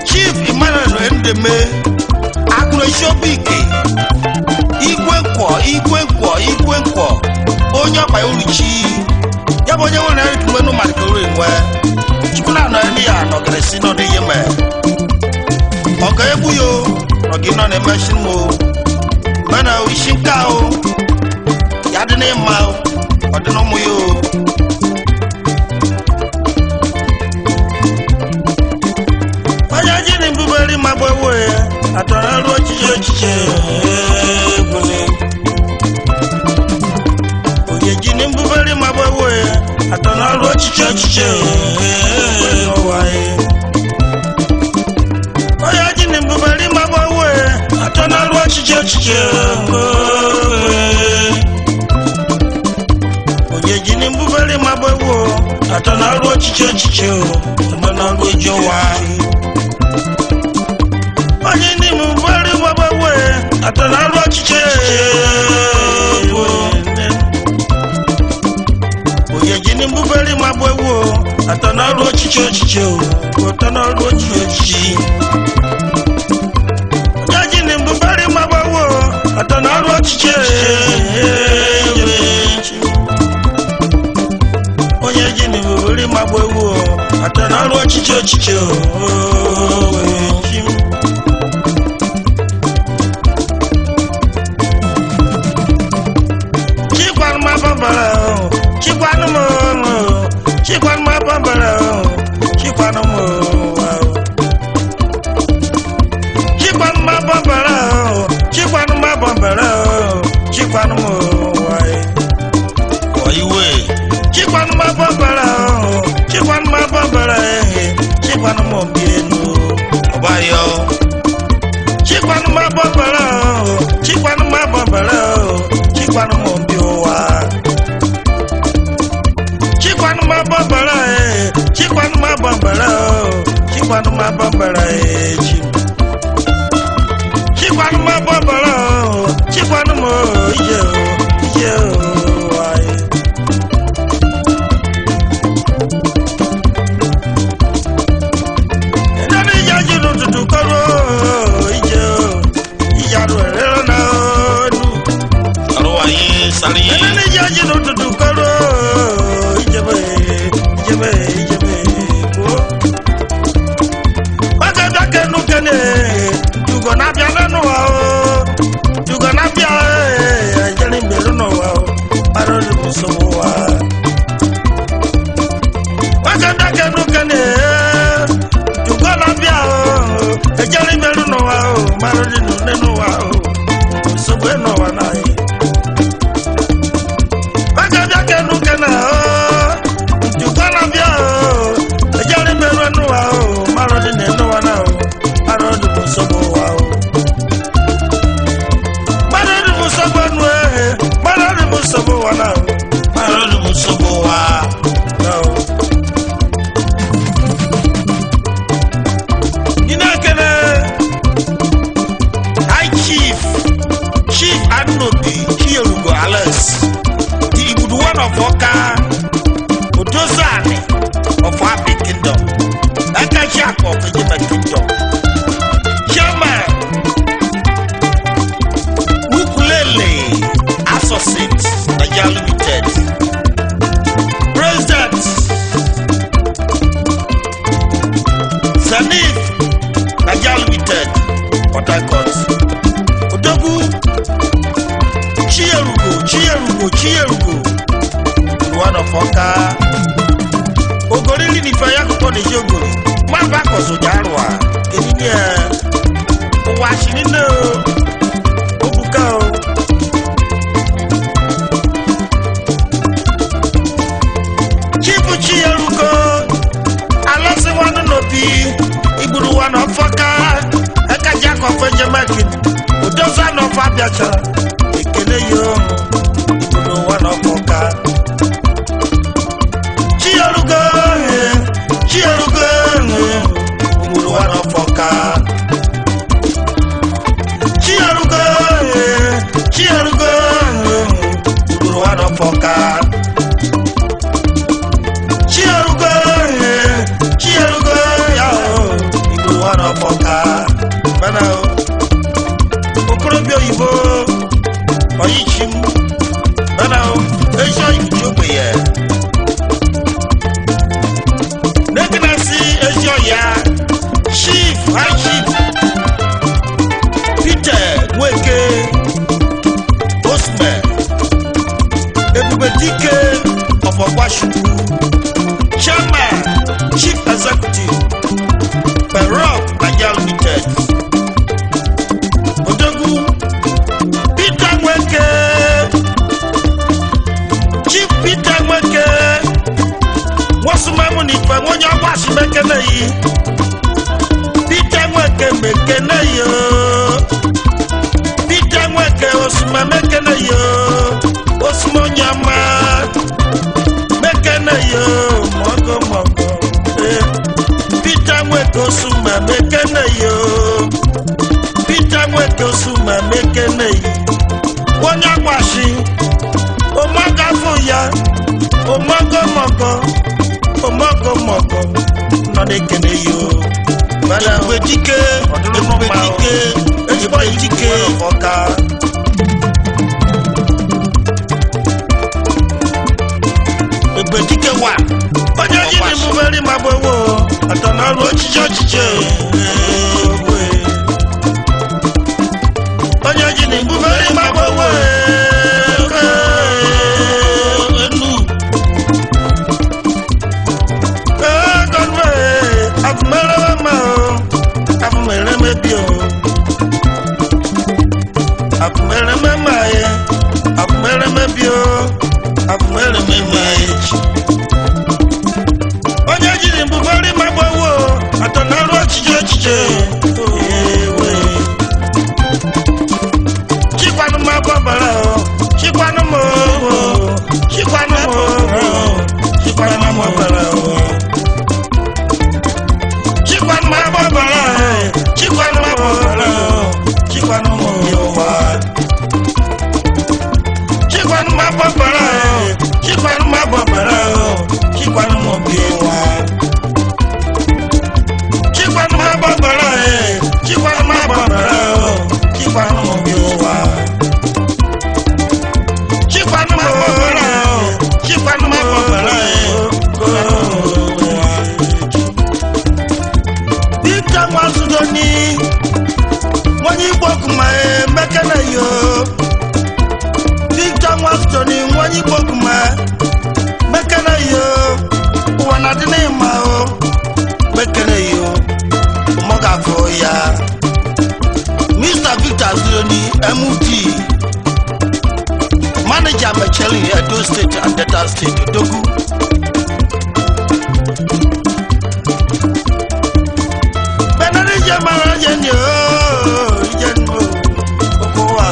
Chief Emmanuel Ndeme Agụrụshobike igwe nkwọ onye ọkpa uruchi ya bụ onye nwere ekwenu maka ore nwe chukuna na ndị ya nọgere si nọ n'ihe me ọ ga-egbu yo ọgị nọ na-emechi mo mana isi nka o ya dị n'ịma ọ dị n'ụmụ yo mbubeli mabwewe atanalu chiche oye jini mbubeli mabwewe atanalu chiche oye jini mbubeli mabwewe atanalu chiche oye jini mbubeli mabwewe atanalu chiche atanalu jowa onye ni mbubeli mabwewe atanalu chiche oye jini mbubeli mabwewe atanalu chiche atanalu chiche onye jini mbubeli mabwewe atanalu chiche onye jini mbubeli mabwewe atanalu chiche Udoza no Fabiacha ekele yo oyichim bana ejo ijobe ye negnasi ejo ya chief high chief Peter Weke Osman Ebubedike of Okwashuku Chairman Chief Executive Perok Nigeria Limited Odogu Peter Weke Chief Peter Weke Wasumamu ni pa wonyo bashi mekene yi Peter Weke mekene yo Peter Weke osuma mekene yo Osmo nyama mekene yo mogo Peter Weke osuma mekene yo Peter Weke osuma mekene yo wonya kwashi omaga fuya omago mogo no nekene yo bala wedike ebedike oka ebedike wa onye yiri mu veri magbowo atana ru ochiche onye yiri mu veri magbowo onye jiri mbufari magbawo atọnarụ ọchịchị chikwanụ m agbabara chikwanụ m agbabara Mr. Victor Zoni, MUD, Manager Mecheli, Edo State and Delta State, Dogu. Benarija Marajanyo, Jenmo, Okoa,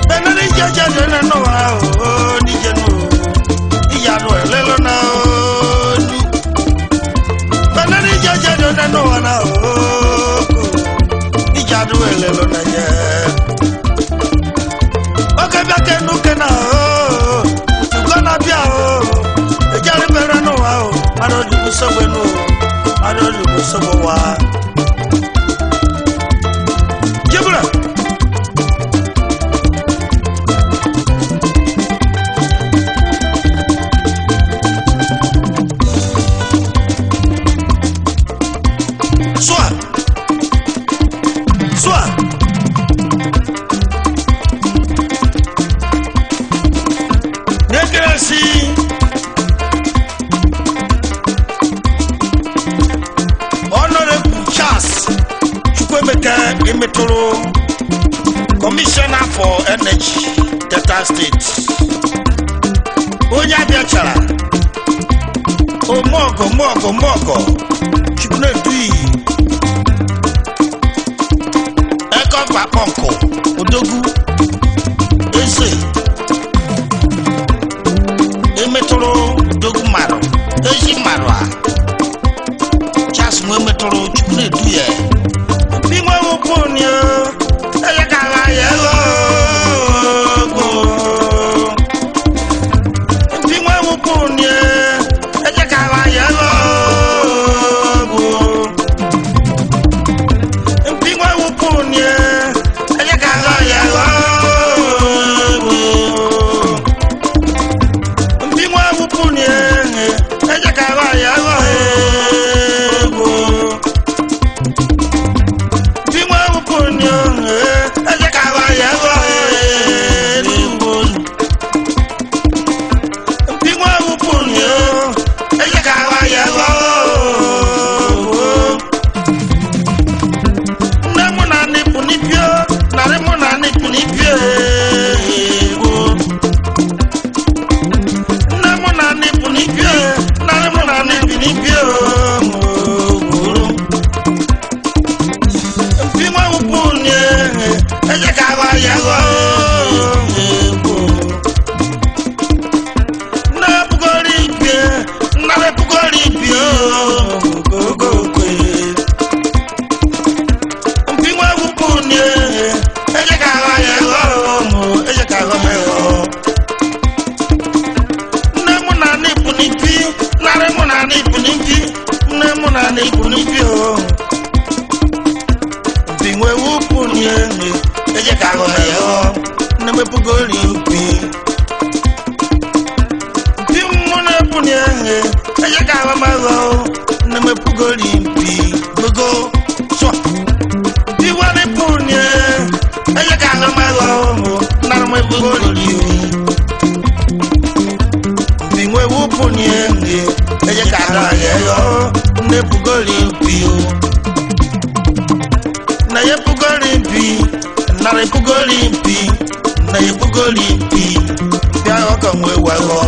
Benarija Jadena Noa, Nijeno, Iyano, Lelona. No one ijadu elelo na ye okay back and look now you gonna be ejari mera no wa I don't do so no I don't do so wa jebra Commissioner for Energy, Delta State. Onya biachara. Mogo. Chukune dui. Eko bakonko. Odogu. Ese. Emetoro dogu maro. Eji marwa. Chas mwe metoro chukune duye. Bimwe wupunyo. yo na me pugoli mpi pi mona punya nge aya ka ma go na me pugoli mpi go so pi wane punya aya ka ma go na me pugoli pi mwe wo punya nge aya ka yo na pugoli mpi na ye pugoli mpi na re pugoli mpi na ye pugoli mpi bia oka mwe wawo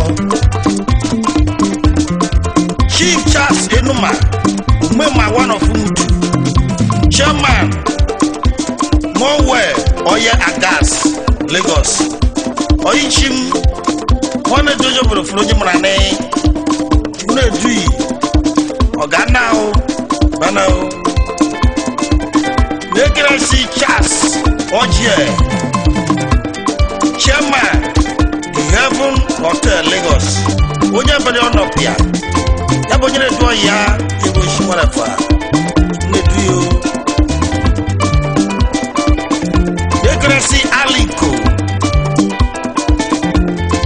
Chief Charles Enuma umema one of Mutu Chairman Mowe Oye Agas Lagos Oyichim Wana Jojo Brofroji Mrane Chune Dui Oganao Banao Negresi Charles Oje Chairman The Heaven Hotel Lagos Oje Bade Onopia Yabo Nyere Dwa Ya Ebo Shimarafa Neduyo Negresi Aliko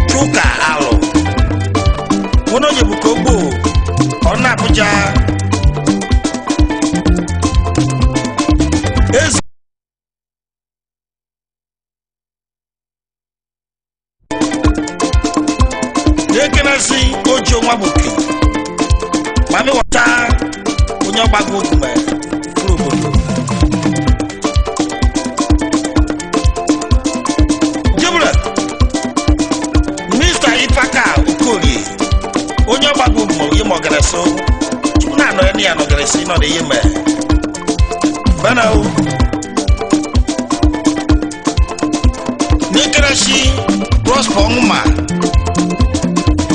Chuka Alo Wono Yebukobo Ona Abuja Nekenasi Ojo Mabuki Mami Wata Unyo Bagu Kume Furubondo Jibule Mr. Ipaka Ukuri Unyo Bagu Kume Yemo Gereso Chuna no eni ano geresi no de yeme Banao Nekenasi Prosper Nguma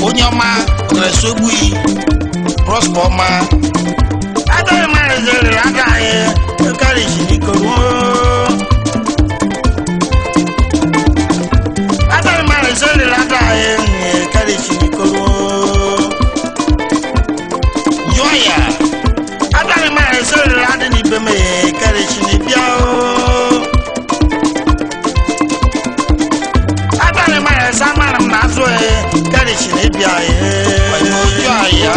Onyoma Resogui Prosper ma Ada manager ada e kali shikoro Ada manager ada e kali shikoro Joya Ada manager ada ni beme kali shinibiao Ada manager sama na mnazo kali shinibia Ojo aya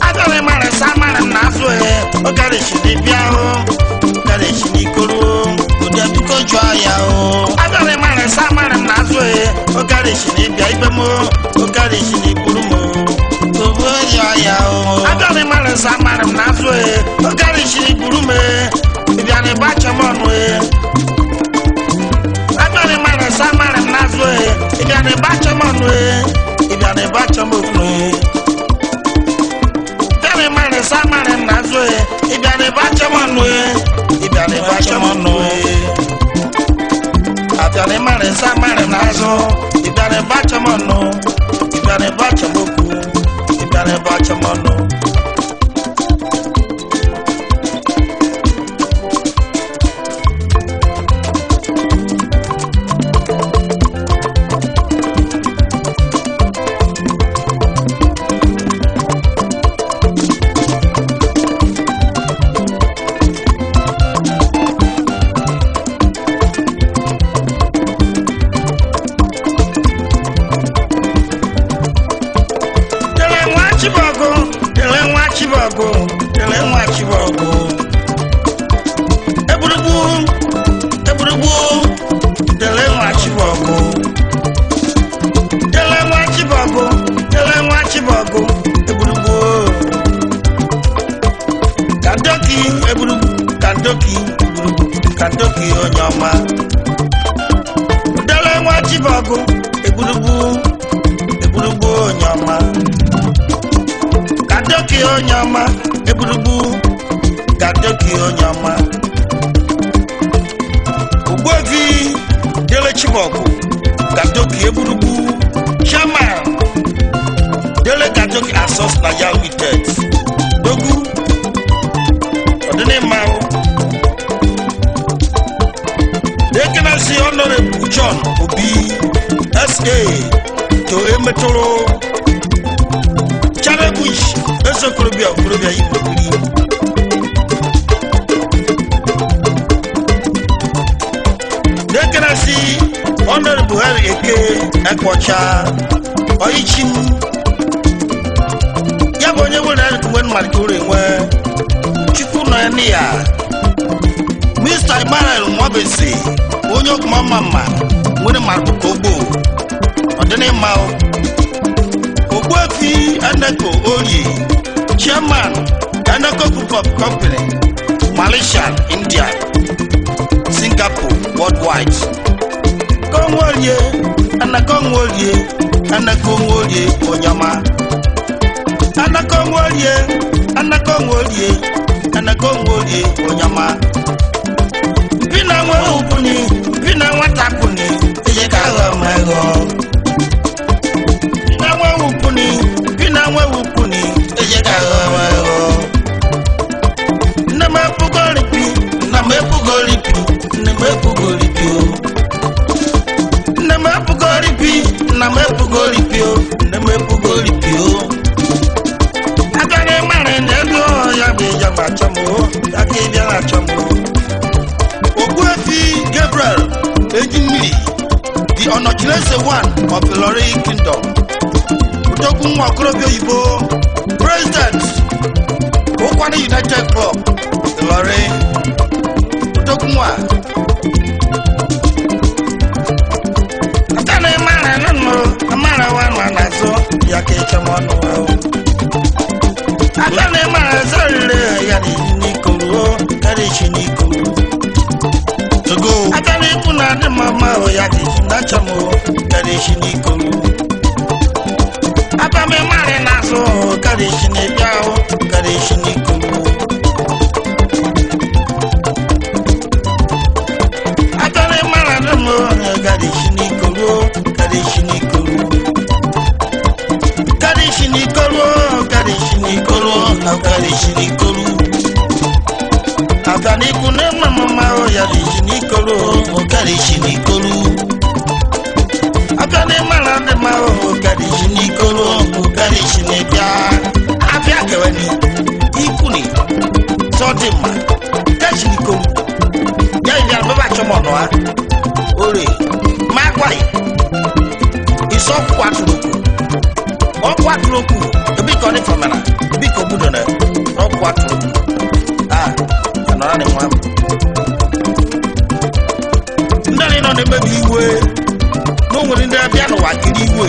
Adale mara sama na mnazo o kali shinibia kali shinikoro Oja duko jo aya Adale mara sama na mnazo o kali shinibia ibemo o kali shiniburumo Ojo aya Adale mara sama na mnazo o kali shiniburume Ibiane bacha monwe Adale mara sama na mnazo Ibiane bacha monwe Ibiane bacha monwe Ibiane mara sama na mnazo Ibiane bacha monwe Ibiane bacha monwe Ibiane mara sama na mnazo Ibiane bacha monwe Ibiane bacha moku Ibiane bacha monwe Kandoki onyoma Dele nwa Chibogo Egburubu onyoma Kandoki onyoma Egburubu Kandoki onyoma Ugbovi Dele Chibogo Kandoki Egburubu Chairman Dele Kandoki Asos Nigeria Limited Dogu Odene Mao Dekenasi Honorable John Obi S.A. to Emetoro Charabush Esokorobia Ibrokuri Honorable Harry Eke Ekwacha Oichim Yabonye wona kuwen markure nwe Chukwu na ni ya Mr. Emmanuel Mwabesi onye okuma mama nwere markuko ogbo odene mao Ogbuefi Aneko Oye Chairman Aneko Group of Company Malaysia, India, Singapore, worldwide. Kongolye, Anakongolye, Anakongolye, Onyama. Anakongolye, Anakongolye, Anakongolye, Onyama. Pina mwe upuni, pina watakuni, ejekaga mwego. Pina mwe upuni, ejekaga mwego. Ogbuefi Gabriel Ejimiri, the Onochinese one of the Lorry Kingdom. Utogun Wakrobio Ibo, President, Okwane United Club, the Lorry. Utogunwa. Atane mara nano, amara wana nazo, yake chamono wao. Atane mara zole, yadi nikolo, yadi shinikolo. To go. Atane kuna de mama o yadi nachamo, yadi shinikolo. Atame mara nazo, yadi shinekao, yadi shinikolo. Ore magwai iso kwatruku ebi ko ni famana ebi ko budo na kwatruku anora ni mwa ndani no ne mebi iwe no nwere ndị abịa no wakiri iwe